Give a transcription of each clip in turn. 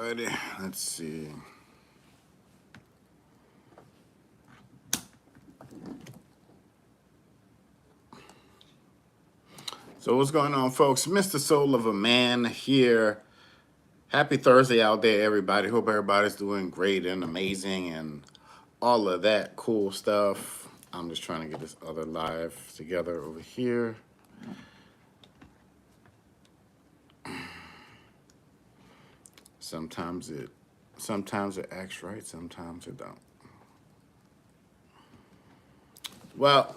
everybody. Let's see. So what's going on, folks? Mr. Soul of a Man here. Happy Thursday out there, everybody. Hope everybody's doing great and amazing and all of that cool stuff. I'm just trying to get this other live together over here. Sometimes it acts right, sometimes it don't. Well,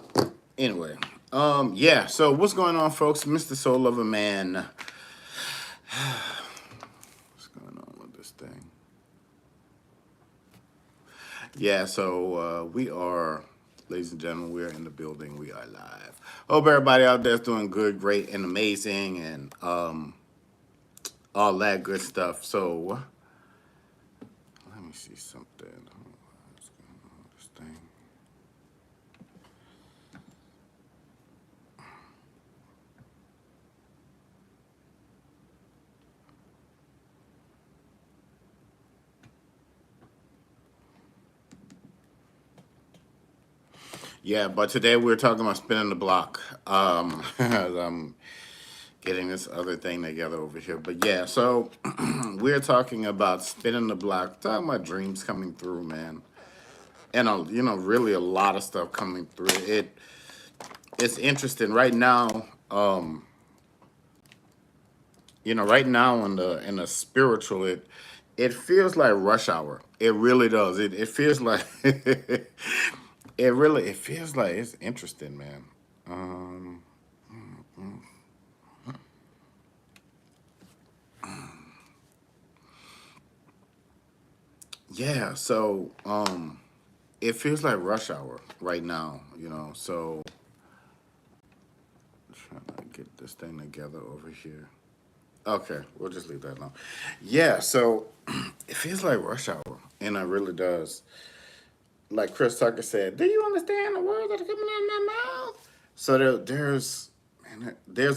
anyway, yeah. So what's going on, folks? Mr. Soul of a Man. What's going on with this thing? Yeah. So we are, ladies and gentlemen, we are in the building. We are live. Hope everybody out there is doing good, great, and amazing, and all that good stuff. So let me see something. What's going on with this thing? Yeah, but today we're talking about spinning the block. As I'm getting this other thing together over here. But yeah, so we're talking about spinning the block, talking about dreams coming through, man. And really a lot of stuff coming through. It's interesting right now. Right now in the spiritual, it feels like rush hour. It really does. It feels like it feels like it's interesting, man. Um, yeah, so it feels like rush hour right now. So trying to get this thing together over here. Okay, we'll just leave that alone. Yeah, so it feels like rush hour, and it really does. Like Chris Tucker said, "Do you understand the words that are coming out of my mouth?" So there's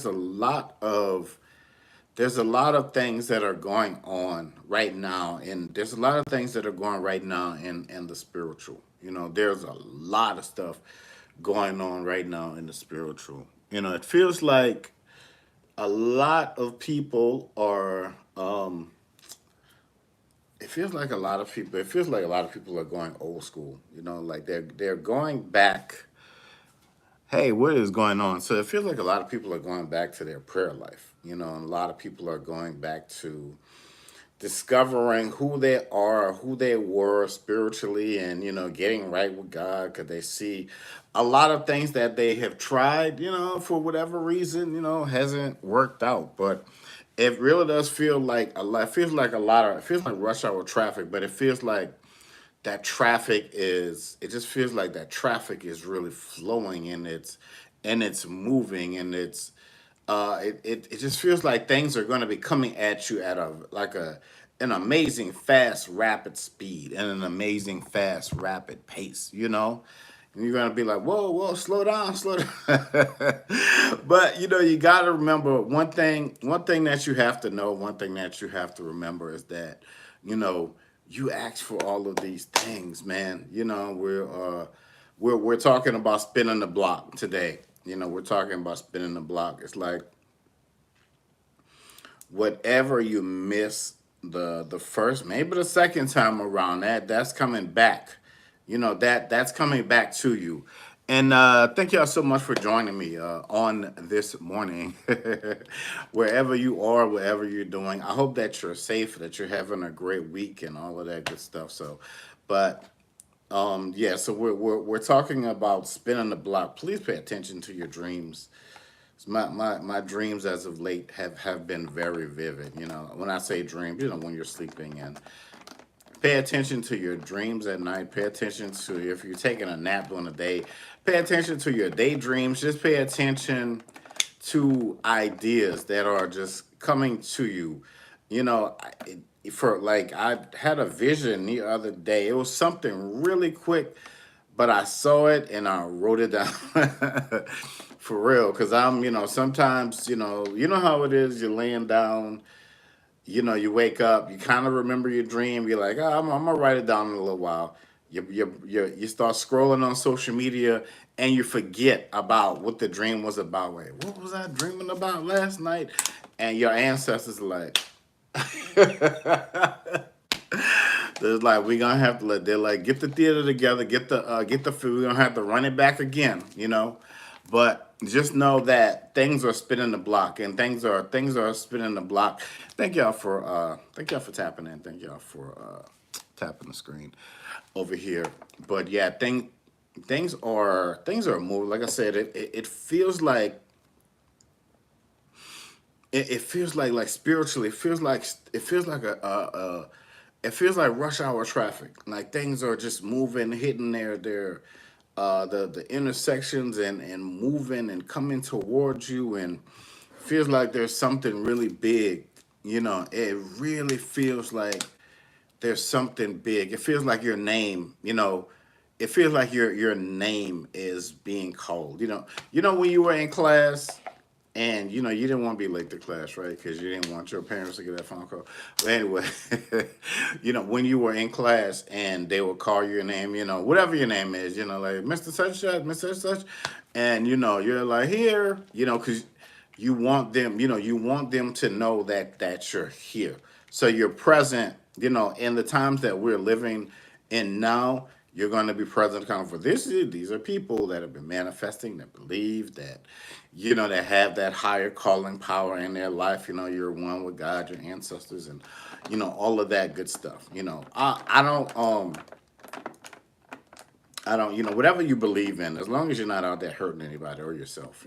a lot of things that are going on right now, and there's a lot of things that are going right now in the spiritual. There's a lot of stuff going on right now in the spiritual. It feels like a lot of people are. It feels like a lot of people are going old school. Like they're going back. Hey, what is going on? So it feels like a lot of people are going back to their prayer life. And a lot of people are going back to discovering who they are, who they were spiritually, and getting right with God, because they see a lot of things that they have tried, for whatever reason, hasn't worked out. But it really does feel like a lot. It feels like it feels like rush hour traffic, but it feels like that traffic is. It just feels like that traffic is really flowing, and it's moving, and it just feels like things are going to be coming at you at an amazing fast rapid speed and an amazing fast rapid pace. And you're going to be like, whoa, whoa, slow down. But you got to remember one thing that you have to know, one thing that you have to remember is that you know you ask for all of these things, man. We're talking about spinning the block today. We're talking about spinning the block. It's like whatever you miss the first, maybe the second time around, that's coming back. That's coming back to you. And thank y'all so much for joining me on this morning. Wherever you are, wherever you're doing, I hope that you're safe, that you're having a great week and all of that good stuff. But yeah, so we're talking about spinning the block. Please pay attention to your dreams. My dreams as of late have been very vivid. When I say dreams, when you're sleeping, and pay attention to your dreams at night. Pay attention to if you're taking a nap during the day. Pay attention to your daydreams. Just pay attention to ideas that are just coming to you. For like I had a vision the other day. It was something really quick, but I saw it and I wrote it down. For real, because sometimes, you know how it is, you're laying down You wake up, you kind of remember your dream. You're like, oh, I'm gonna write it down in a little while. You start scrolling on social media and you forget about what the dream was about. Wait, what was I dreaming about last night? And your ancestors are like, they're like, we're gonna have to let. They're like, get the theater together, get the food. We're gonna have to run it back again. But just know that things are spinning the block, and things are spinning the block. Thank y'all for tapping in. Thank y'all for tapping the screen over here. But yeah, things are moving. Like I said, it feels like it feels like spiritually. It feels like it feels like rush hour traffic. Like things are just moving, hitting the intersections and moving and coming towards you, and feels like there's something really big. It really feels like there's something big. It feels like your name. It feels like your name is being called. When you were in class and you didn't want to be late to class, right? Because you didn't want your parents to get that phone call. But anyway, when you were in class and they would call your name, whatever your name is, like Mr. Such Such, Mr. Such, and you're like here, because you want them to know that you're here. So you're present, in the times that we're living in now. You're going to be present account for this. These are people that have been manifesting, that believe that, that have that higher calling power in their life. You're one with God, your ancestors, and all of that good stuff. I don't, whatever you believe in, as long as you're not out there hurting anybody or yourself.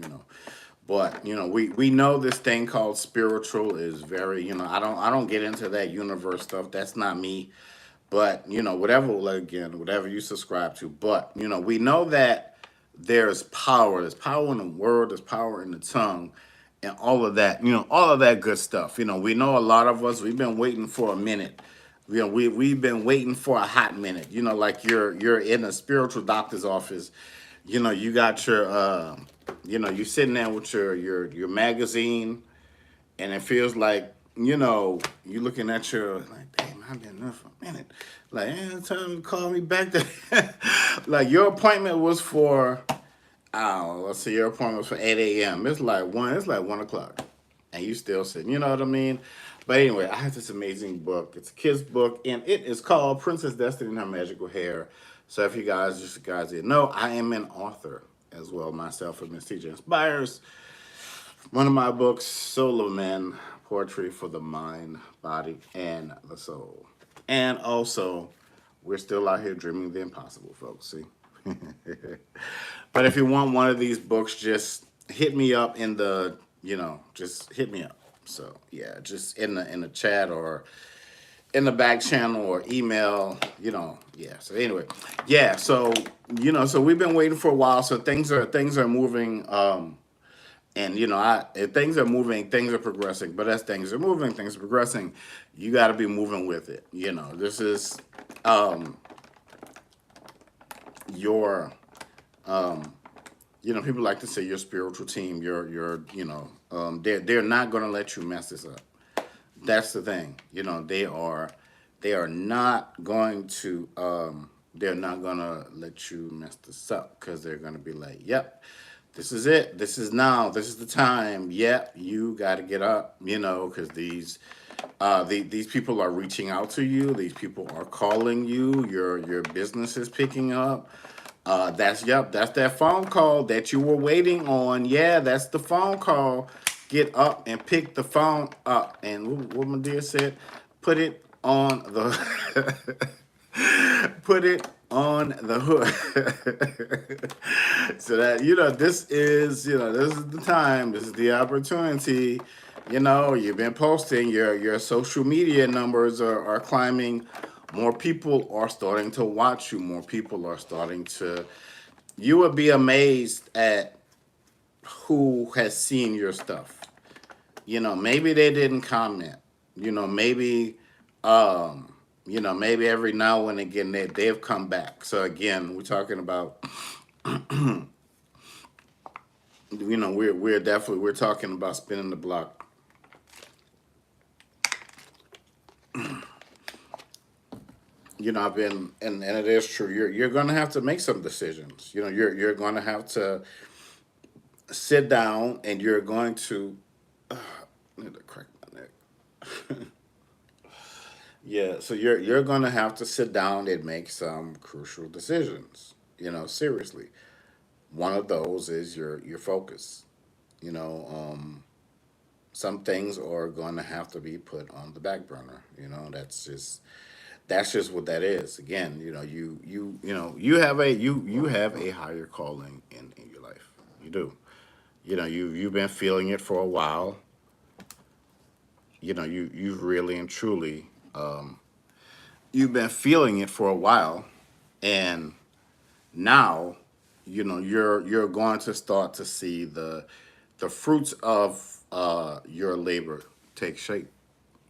But we know this thing called spiritual is very, I don't get into that universe stuff. That's not me. But whatever, like, again, whatever you subscribe to. But we know that there's power. There's power in the word. There's power in the tongue, and all of that. All of that good stuff. We know a lot of us. We've been waiting for a minute. We've been waiting for a hot minute. Like you're in a spiritual doctor's office. You got you're sitting there with your magazine, and it feels like you looking at your like, damn, I've been there for a minute. Like, time to call me back. Like your appointment was for, let's see, your appointment was for 8 a.m. It's like 1 o'clock, and you still sitting. You know what I mean? But anyway, I have this amazing book. It's a kid's book, and it is called Princess Destiny and Her Magical Hair. So if you guys didn't know, I am an author as well myself of Miss Teacher Inspires. One of my books, Soul of Man, Poetry for the Mind, Body, and the Soul. And also, we're still out here dreaming the impossible, folks. See? But if you want one of these books, just hit me up just hit me up. So yeah, just in the chat or in the back channel or email. Yeah. So anyway, yeah. So we've been waiting for a while. So things are moving. And if things are moving, things are progressing. But as things are moving, things are progressing. You got to be moving with it. This is your people like to say your spiritual team. They're not going to let you mess this up. That's the thing. They are not going to let you mess this up, because they're going to be like, yep, this is it. This is now. This is the time. Yep, you got to get up. Because these people are reaching out to you. These people are calling you. Your business is picking up. That's that phone call that you were waiting on. Yeah, that's the phone call. Get up and pick the phone up. And what my dear said, put it on the put it on the hook. So that this is the time. This is the opportunity. You've been posting. Your social media numbers are climbing. More people are starting to watch you. More people are starting to. You would be amazed at who has seen your stuff. Maybe they didn't comment. Maybe every now and again they've come back. So again, we're talking about. We're talking about spinning the block. I've been, and it is true. You're going to have to make some decisions. You're going to have to sit down, and you're going to. I need to crack my neck. Yeah, so you're going to have to sit down and make some crucial decisions. Seriously. One of those is your focus. You know, some things are going to have to be put on the back burner. That's just what that is. Again, you have a higher calling in your life. You do. You've been feeling it for a while. You've really and truly you've been feeling it for a while, and now you're going to start to see the fruits of your labor take shape.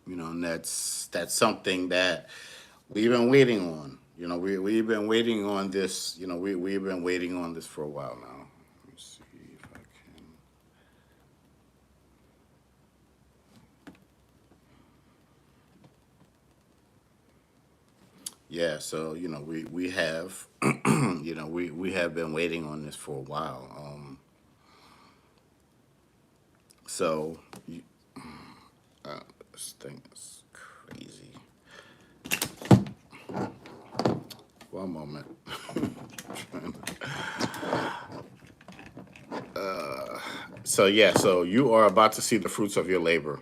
And that's something that we've been waiting on. We've been waiting on this. We've been waiting on this for a while now. Let me see if I can. Yeah, so we have we have been waiting on this for a while. So this thing is crazy. One moment. So yeah, so you are about to see the fruits of your labor.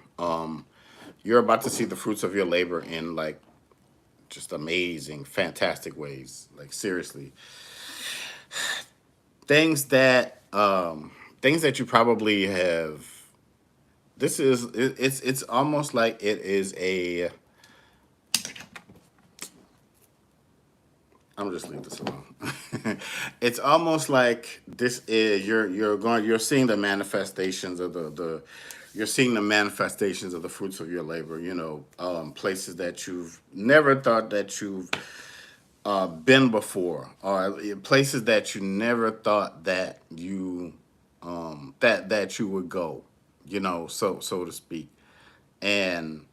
You're about to see the fruits of your labor in like just amazing, fantastic ways. Like seriously, things that things that you probably have. It's almost like it is a. I'm just leave this alone. It's almost like this is you're seeing the manifestations of the you're seeing the manifestations of the fruits of your labor. Places that you've never thought that you've been before, or places that you never thought that you would go. So to speak, and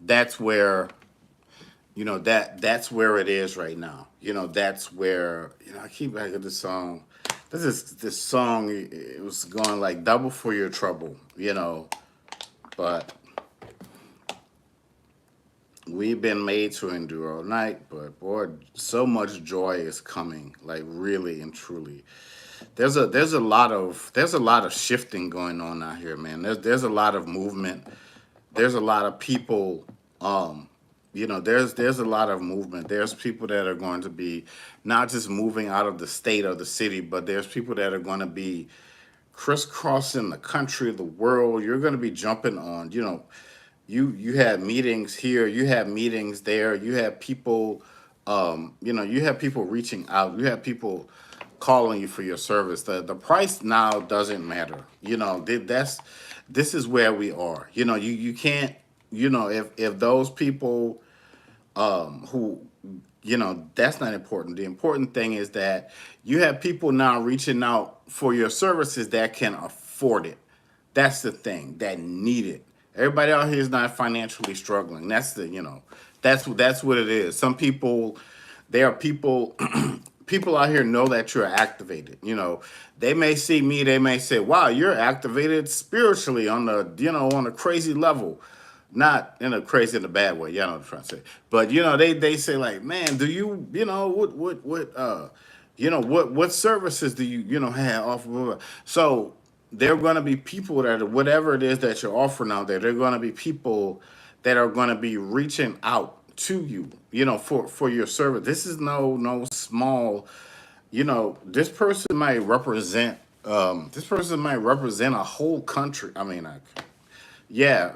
that's where that's where it is right now. That's where I keep back at this song. This song. It was going like double for your trouble. But we've been made to endure all night. But boy, so much joy is coming. Like really and truly. There's a lot of shifting going on out here, man. There's a lot of movement. There's a lot of people. Um, there's a lot of movement. There's people that are going to be not just moving out of the state or the city, but there's people that are going to be crisscrossing the country, the world. You're going to be jumping on. You have meetings here, you have meetings there, you have people. You have people reaching out. You have people calling you for your service. The price now doesn't matter. This is where we are. You can't. If those people who that's not important. The important thing is that you have people now reaching out for your services that can afford it. That's the thing, that need it. Everybody out here is not financially struggling. That's what it is. Some people, there are people people out here know that you're activated. They may see me, they may say, wow, you're activated spiritually on on a crazy level. Not in a crazy in a bad way, y'all know what I'm trying to say. But they say like, man, do you what services do you have offer? So there are going to be people that are, whatever it is that you're offering out there, there are going to be people that are going to be reaching out to you, for your service. This is no small. This person might represent. This person might represent a whole country. I mean, yeah,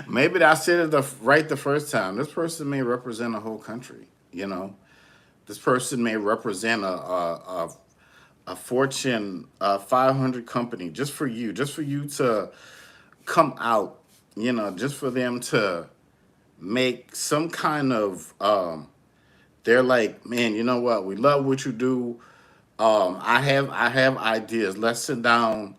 maybe I said it right the first time. This person may represent a whole country. This person may represent a Fortune 500 company just for you to come out, just for them to make some kind of, they're like, man, you know what? We love what you do. I have ideas. Let's sit down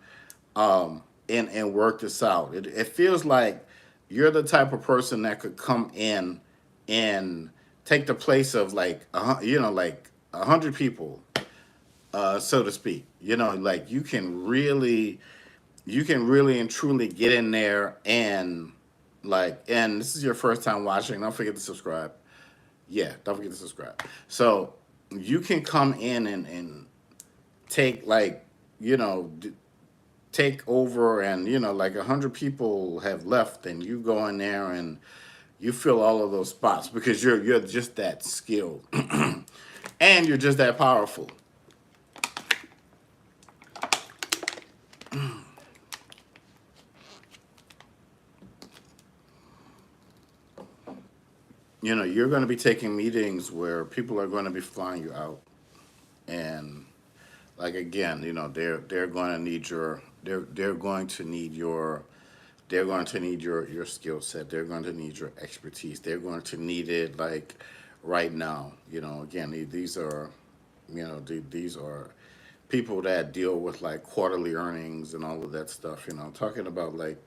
and work this out. It feels like you're the type of person that could come in and take the place of like like 100 people, so to speak. Like you can really and truly get in there and and this is your first time watching. Don't forget to subscribe. Yeah, don't forget to subscribe. So you can come in and take you know d- take over, and like 100 people have left, and you go in there and you fill all of those spots because you're just that skilled and you're just that powerful. You're going to be taking meetings where people are going to be flying you out, and like again, they're going to need they're going to need your skill set. They're going to need your expertise. They're going to need it like right now. Again, these are people that deal with like quarterly earnings and all of that stuff. I'm talking about like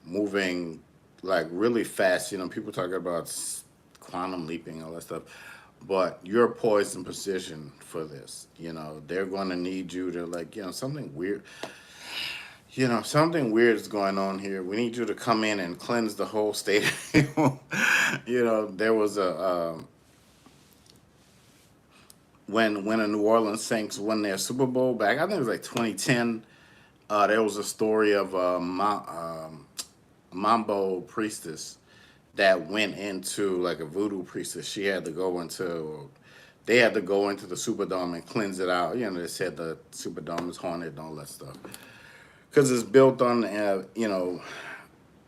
moving like really fast. People talking about quantum leaping, all that stuff. But you're poised in position for this. They're going to need you to like, something weird. Something weird is going on here. We need you to come in and cleanse the whole stadium. There was when a New Orleans Saints won their Super Bowl back, I think it was like 2010. There was a story of Mambo priestess that went into like a voodoo priestess. They had to go into the Superdome and cleanse it out. They said the Superdome is haunted and all that stuff because it's built on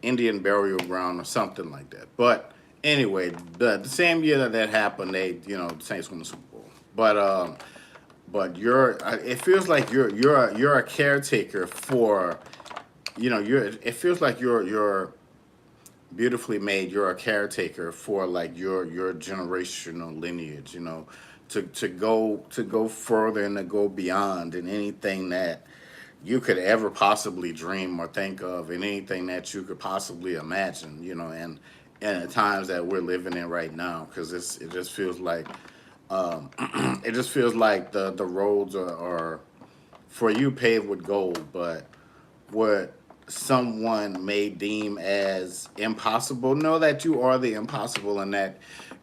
Indian burial ground or something like that. But anyway, the same year that happened, the Saints won the Super Bowl. But it feels like you're a caretaker for it feels like you're beautifully made. You're a caretaker for like your generational lineage. To go further and to go beyond in anything that you could ever possibly dream or think of, and anything that you could possibly imagine. And the times that we're living in right now, because it just feels like it just feels like the roads are for you paved with gold, but what someone may deem as impossible, know that you are the impossible, and that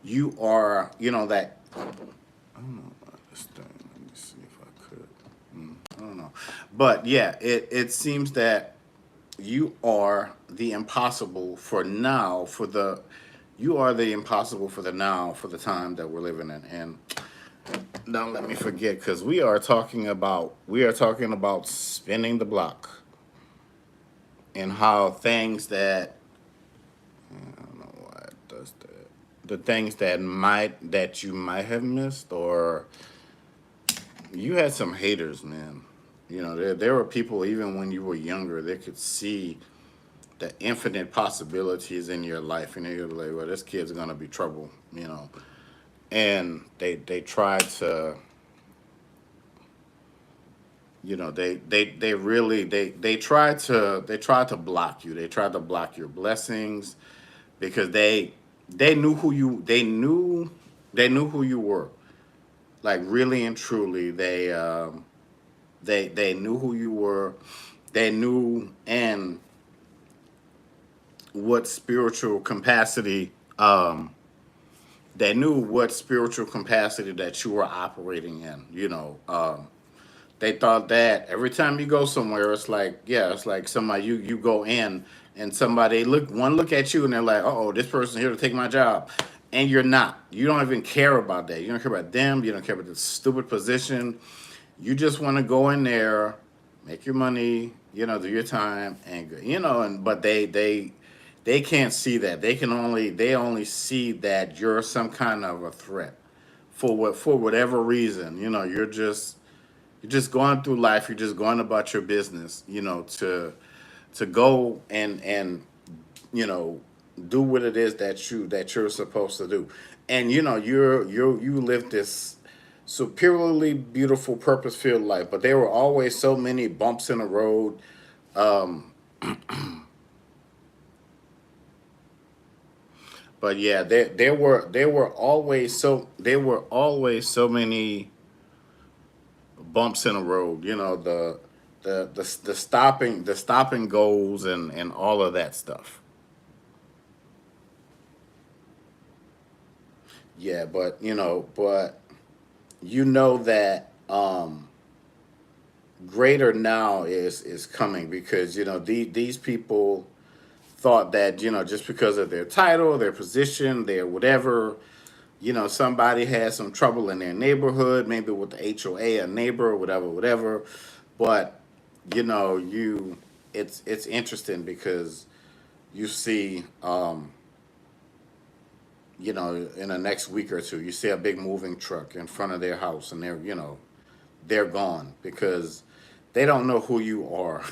you are, that. I don't know about this thing. Let me see if I could. I don't know. But yeah, it seems that you are the impossible for now, you are the impossible for the now, for the time that we're living in. And don't let me forget, because we are talking about spinning the block, and how things that I don't know why it does that. The things that you might have missed, or you had some haters, man. There were people even when you were younger, they could see the infinite possibilities in your life, and you're like, well, this kid's gonna be trouble. And they tried to, they really they tried to block you. They tried to block your blessings because they knew who you were. Like really and truly, they knew who you were. They knew and what spiritual capacity they knew what spiritual capacity that you were operating in. They thought that every time you go somewhere, it's like, yeah, it's like somebody, you go in and somebody look at you and they're like, oh, this person's here to take my job, and you're not. You don't even care about that. You don't care about them. You don't care about the stupid position. You just want to go in there, make your money, do your time, and and but they can't see that. They only see that you're some kind of a threat for whatever reason. You're just going through life. You're just going about your business. To go and you know do what it is that you're supposed to do, and you live this superiorly beautiful, purpose filled life. But there were always so many bumps in the road. Um, But yeah, there were always so many bumps in the road. You know, the stopping goals and all of that stuff. Yeah, but you know that greater now is coming, because these people thought that just because of their title, their position, their whatever, somebody had some trouble in their neighborhood, maybe with the HOA, a neighbor, whatever, whatever. But you it's interesting because you see, in the next week or two, you see a big moving truck in front of their house, and they're gone because they don't know who you are.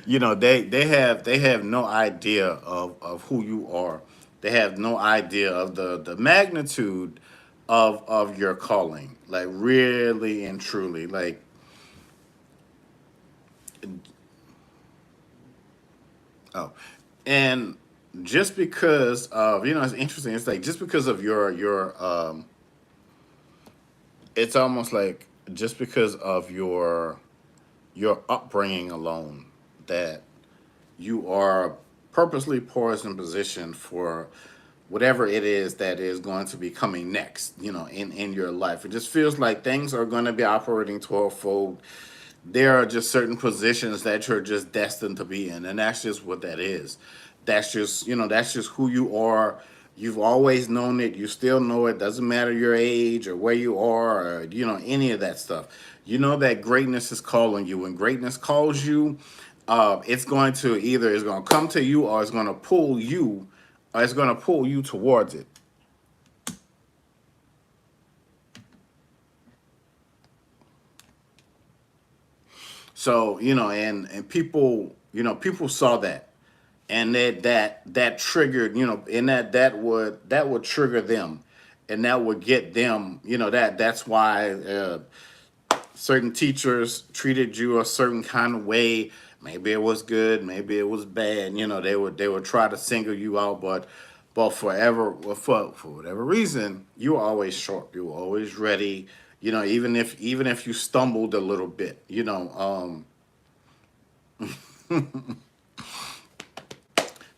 They have no idea of who you are. They have no idea of the magnitude of your calling, like really and truly. Like, oh, and just because of, it's interesting. It's like, just because of your it's almost like, just because of your upbringing alone, that you are purposely poised in position for whatever it is that is going to be coming next, in your life. It just feels like things are going to be operating twelvefold. There are just certain positions that you're just destined to be in, and that's just what that is. That's just who you are. You've always known it. You still know it. Doesn't matter your age or where you are, or any of that stuff. You know that greatness is calling you. When greatness calls you, it's going to, either it's going to come to you, or it's going to pull you towards it. So, and people saw that, and that triggered, and that would trigger them, and that would get them, that's why certain teachers treated you a certain kind of way. Maybe it was good, maybe it was bad. They would try to single you out, but forever, well, for whatever reason, you were always sharp. You were always ready. Even if you stumbled a little bit. It's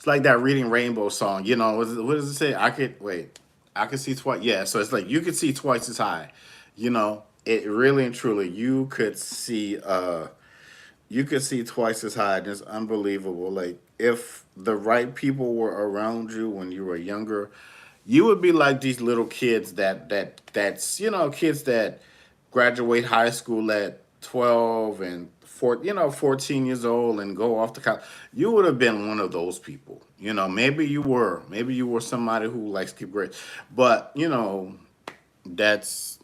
like that Reading Rainbow song. What does it say? I could see twice. Yeah, so it's like you could see twice as high. It really and truly, you could see twice as high. And it's unbelievable. Like, if the right people were around you when you were younger, you would be like these little kids that's kids that graduate high school at 12 and 14 years old and go off to college. You would have been one of those people. Maybe you were somebody who likes to keep grades, but that's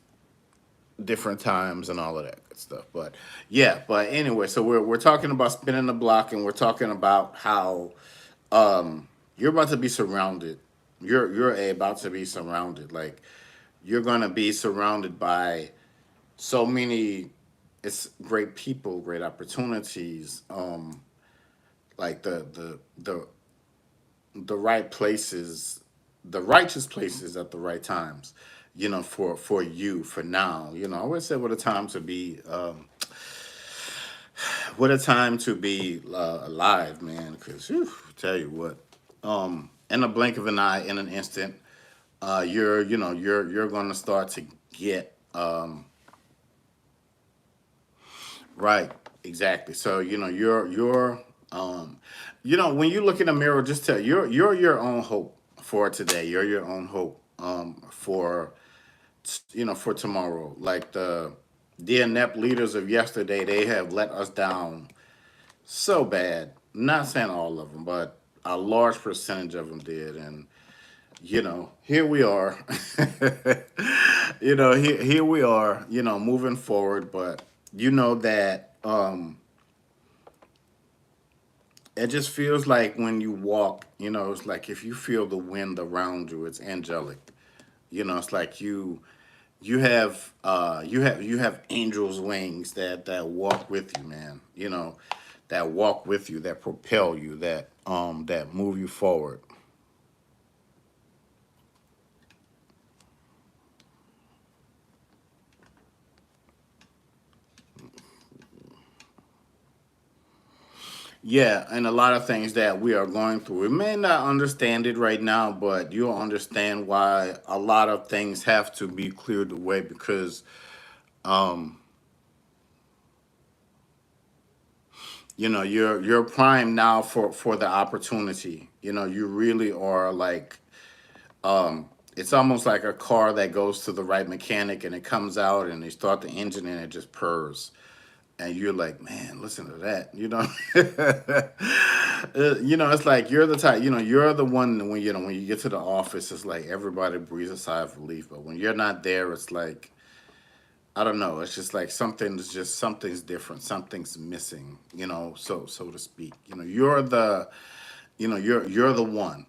different times and all of that good stuff. But yeah, but anyway, so we're talking about spinning the block, and we're talking about how you're about to be surrounded. You're about to be surrounded. Like, you're gonna be surrounded by so many, it's great people, great opportunities, like the right places, the righteous places at the right times, for you, for now. I always say, what a time to be alive, man. Because, tell you what, in a blink of an eye, in an instant, you're going to start to get, right, exactly. So, um, when you look in the mirror, just tell, you're your own hope for today. You're your own hope, for tomorrow. Like, the inept leaders of yesterday, they have let us down so bad. Not saying all of them, but a large percentage of them did. And here we are. Here we are. Moving forward. But that, it just feels like when you walk, it's like, if you feel the wind around you, it's angelic. It's like you have angels' wings that walk with you, man. That walk with you, that propel you, that move you forward. Yeah, and a lot of things that we are going through. We may not understand it right now, but you'll understand why a lot of things have to be cleared away because um you're prime now for the opportunity. You really are like it's almost like a car that goes to the right mechanic and it comes out and they start the engine and it just purrs. And you're like, man, listen to that. It's like you're the type. You're the one when you get to the office, it's like everybody breathes a sigh of relief. But when you're not there, it's like I don't know. It's just something's different. Something's missing. So to speak. You're the one.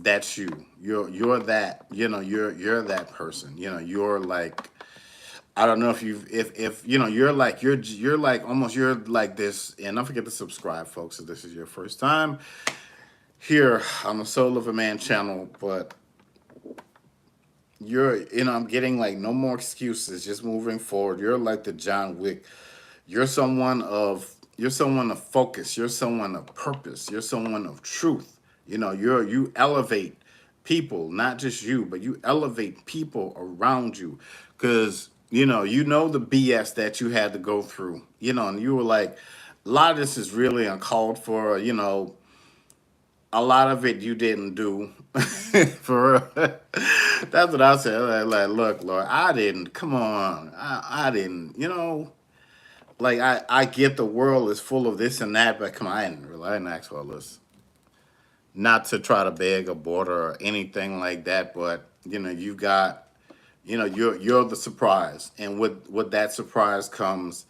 That's you. You're that. You're that person. You're like I don't know if you're like almost you're like this, and don't forget to subscribe, folks, if this is your first time here on the Soul of a Man channel. But I'm getting like no more excuses, just moving forward. You're like the John Wick. You're someone of focus. You're someone of purpose. You're someone of truth. You elevate people, not just you, but you elevate people around you, because the BS that you had to go through. And you were like, a lot of this is really uncalled for. A lot of it you didn't do. For real. That's what I said. Like, look, Lord, I didn't. Come on, I didn't. Like I get the world is full of this and that, but come on, I didn't ask for all this. Not to try to beg a border or anything like that, but you've got, you're the surprise, and with that surprise comes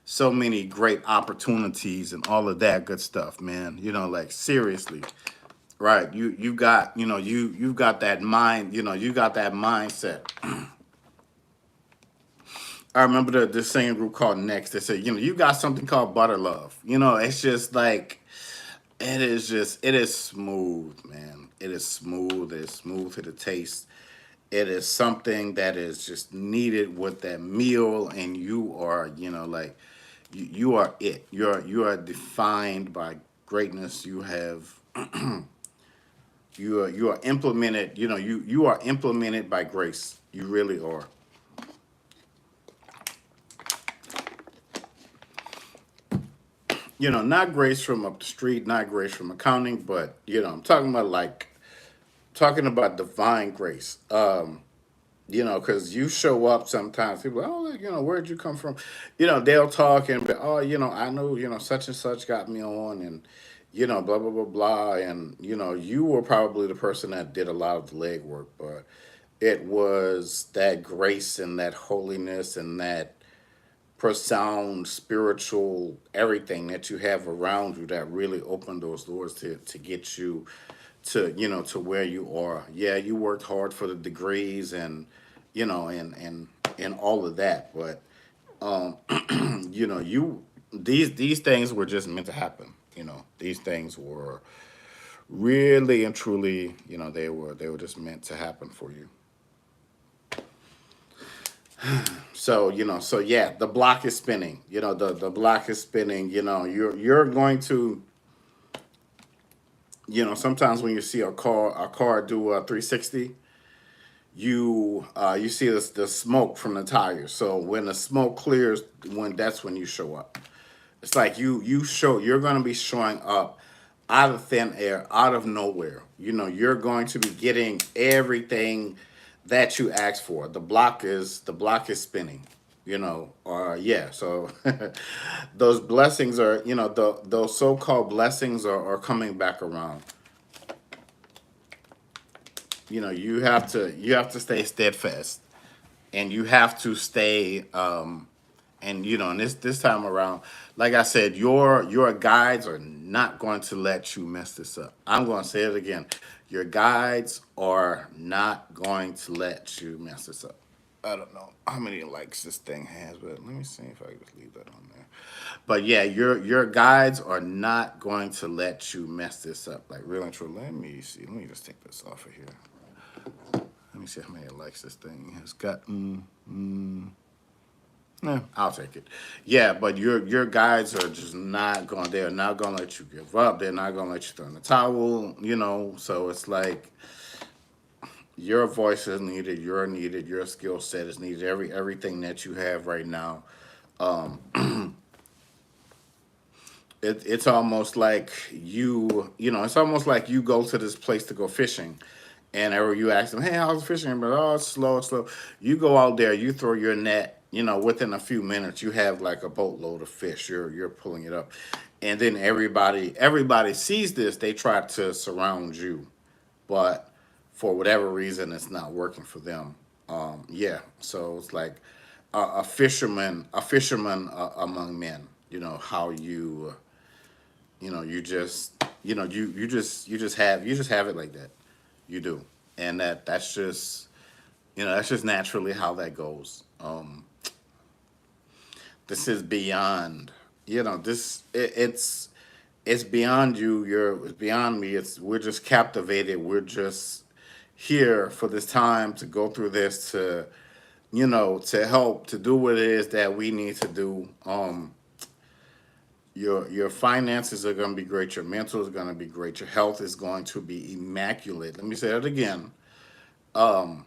so many great opportunities and all of that good stuff, man. Like seriously, right? You got, you've got that mind, you got that mindset. I remember the singing group called Next. They said, you got something called butter love. It's just like it is smooth, man. It is smooth. It's smooth to the taste. It is something that is just needed with that meal, and you are, like you are it. You are defined by greatness. You are implemented. You are implemented by grace. You really are. Not grace from up the street, not grace from accounting, but I'm talking about divine grace. Because you show up sometimes, people, oh, like, where'd you come from? They'll talk and be, oh, I know, such and such got me on, and blah blah blah blah, and you were probably the person that did a lot of the legwork, but it was that grace and that holiness and that profound spiritual everything that you have around you that really opened those doors to get you to where you are. Yeah, you worked hard for the degrees and and all of that, but you these things were just meant to happen. These things were really and truly, they were just meant to happen for you. So yeah, the block is spinning. The block is spinning. You're going to, sometimes when you see a car do a 360, you see the smoke from the tires. So when the smoke clears, that's when you show up. It's like you're going to be showing up out of thin air, out of nowhere. You're going to be getting everything that you asked for. The block is spinning. Yeah. So those blessings are, those so-called blessings are coming back around. You have to stay steadfast, and you have to stay and this time around, like I said, your guides are not going to let you mess this up. I'm going to say it again. Your guides are not going to let you mess this up. I don't know how many likes this thing has, but let me see if I can just leave that on there. But yeah, your guides are not going to let you mess this up. Like real and true. Let me see. Let me just take this off of here. Let me see how many likes this thing has gotten. Yeah, I'll take it. Yeah, but your guys are just not going. They're not going to let you give up. They're not going to let you throw in the towel. You know, so it's like your voice is needed. You're needed. Your skill set is needed. Everything that you have right now. Um, it's almost like you know, it's almost like you go to this place to go fishing, and ever you ask them, hey, how's the fishing? But oh, it's slow, it's slow. You go out there, you throw your net, you know, within a few minutes, you have like a boatload of fish. You're pulling it up, and then everybody sees this. They try to surround you, but for whatever reason, it's not working for them. Yeah, so it's like a fisherman among men. You know how you know you just you know you just have it like that. You do, and that's just that's just naturally how that goes. This is beyond it's beyond you. It's beyond me. We're just captivated. We're just here for this time to go through this to help to do what it is that we need to do. Your finances are going to be great. Your mental is going to be great. Your health is going to be immaculate. Let me say that again. And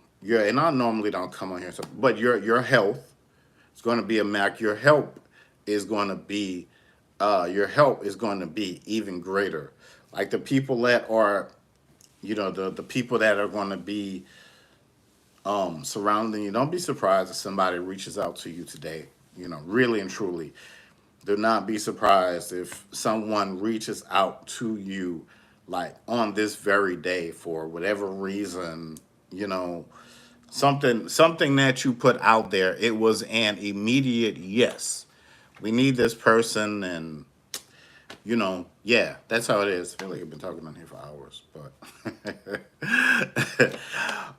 I normally don't come on here, but your health is going to be immaculate. Is going to be your help is going to be even greater. Like the people that are, the people that are going to be surrounding you. Don't be surprised if somebody reaches out to you today. Really and truly, do not be surprised if someone reaches out to you like on this very day for whatever reason, you know, something that you put out there. It was an immediate yes. We need this person, and yeah, that's how it is. I feel like I've been talking on here for hours, but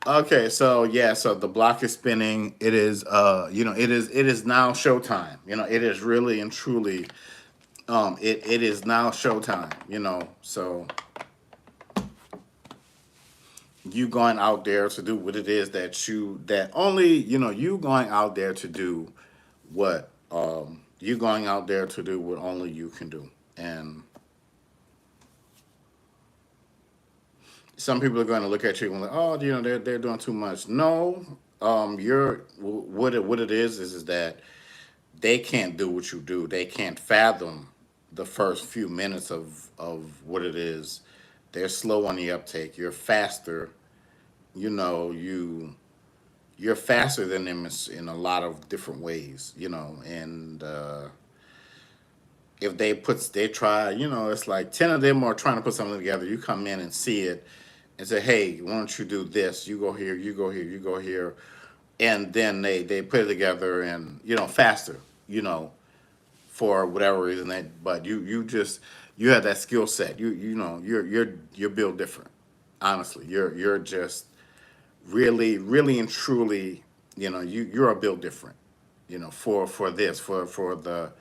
okay, so yeah, so the block is spinning. It is it is now showtime. It is really and truly it is now showtime, so you going out there to do what it is that only you going out there to do what you going out there to do what only you can do. And some people are going to look at you and like, oh, they're doing too much. No, you're what it is that they can't do what you do. They can't fathom the first few minutes of what it is. They're slow on the uptake. You're faster. You're faster than them in a lot of different ways. And if they try, it's like 10 of them are trying to put something together. You come in and see it and say, hey, why don't you do this? You go here, you go here, you go here, and then they put it together and faster. You know, for whatever reason. But you have that skill set. You're built different. Honestly, you're just really, really and truly, you're built different. For this, for the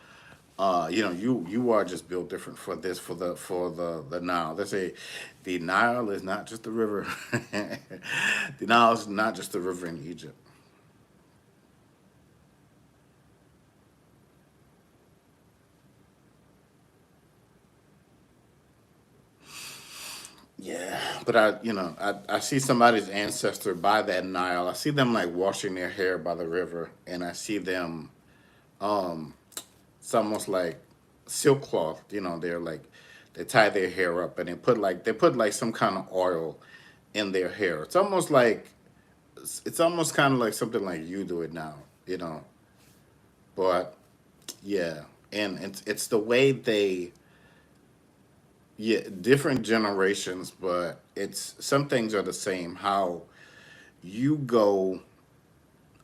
you are just built different for this, for the Nile. They say the Nile is not just the river. The Nile is not just the river in Egypt. Yeah, but I see somebody's ancestor by that Nile. I see them like washing their hair by the river, and I see them. Um, it's almost like silk cloth. They're like they tie their hair up and they put like some kind of oil in their hair. It's almost kind of like something like you do it now. You know, but yeah, and it's the way they yeah different generations, but it's some things are the same. How you go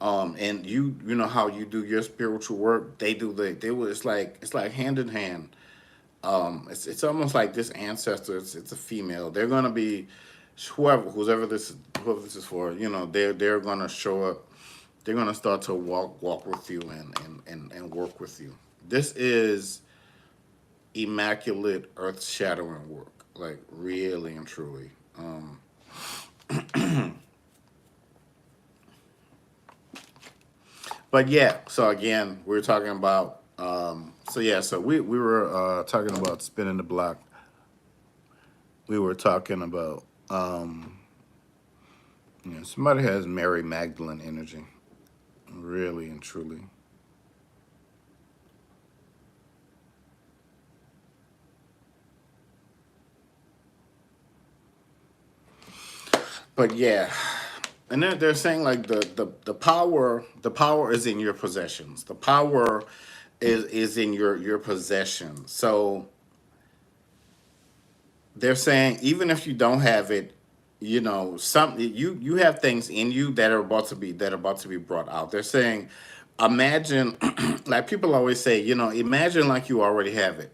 and you know how you do your spiritual work, it's like hand in hand. It's almost like this ancestor, it's a female. They're gonna be whoever this is for, they're gonna show up. They're gonna start to walk with you and work with you. This is immaculate, earth shattering work, like really and truly. But yeah, so again, we were talking about so yeah, so we were talking about spinning the block. We were talking about somebody has Mary Magdalene energy, really and truly. But yeah, and they're saying like the power is in your possessions. The power is in your possession. So they're saying even if you don't have it, some you have things in you that are about to be brought out. They're saying, imagine, like people always say, imagine like you already have it,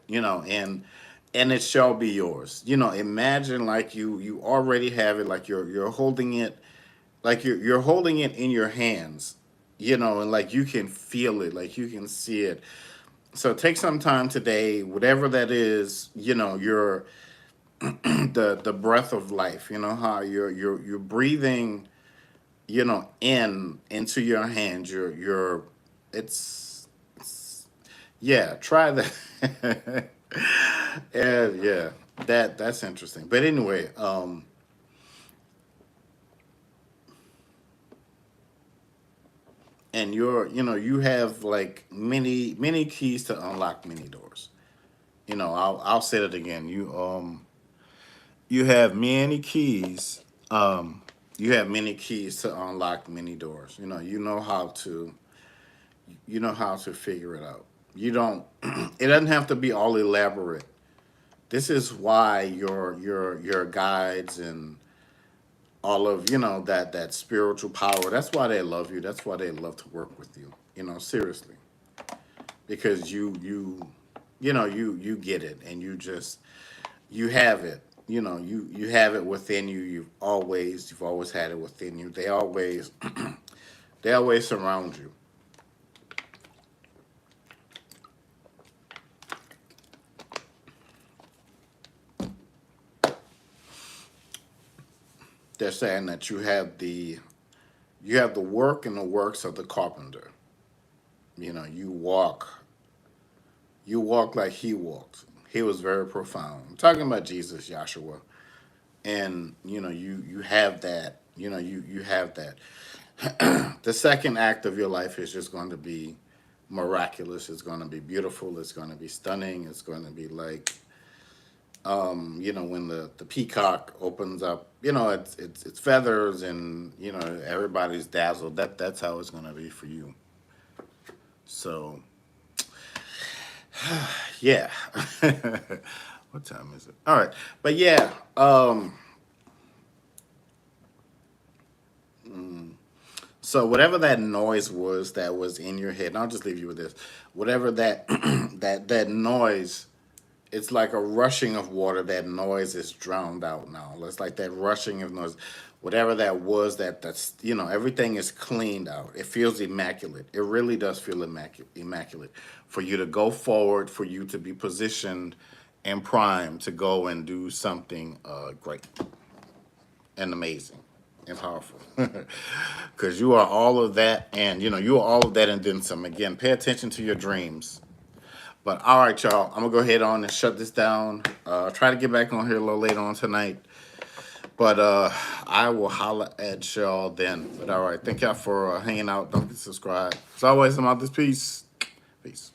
and it shall be yours. Imagine like you already have it, like you're holding it, like you're holding it in your hands, and like you can feel it, like you can see it. So take some time today, whatever that is, you're the breath of life. You know how you're breathing, in into your hands. You're it's yeah. Try that. And yeah, that's interesting. But anyway, and you have like many keys to unlock many doors. I'll say that again. You have many keys. You have many keys to unlock many doors. You know how to figure it out. You don't. It doesn't have to be all elaborate. This is why your guides and all of that spiritual power. That's why they love you. That's why they love to work with you. Seriously, because you get it, and you have it. You have it within you. You've always had it within you. They always surround you. They're saying that you have the work and the works of the carpenter. You walk like he walked. He was very profound. I'm talking about Jesus, Yahshua. And you have that. You have that. The second act of your life is just going to be miraculous. It's going to be beautiful. It's going to be stunning. It's going to be like, when the peacock opens up, it's feathers, and everybody's dazzled. That's how it's going to be for you. So yeah. What time is it? All right, but yeah. So whatever that noise was that was in your head, and I'll just leave you with this. Whatever that that noise, it's like a rushing of water. That noise is drowned out now. It's like that rushing of noise. Whatever that was, that's everything is cleaned out. It feels immaculate. It really does feel immaculate for you to go forward, for you to be positioned and primed to go and do something great and amazing and powerful. Because you are all of that, and you are all of that and then some. Again, pay attention to your dreams. But all right, y'all, I'm gonna go ahead on and shut this down. Try to get back on here a little later on tonight. But I will holler at y'all then. But all right, thank y'all for hanging out. Don't forget to subscribe. As always, I'm out this piece. Peace.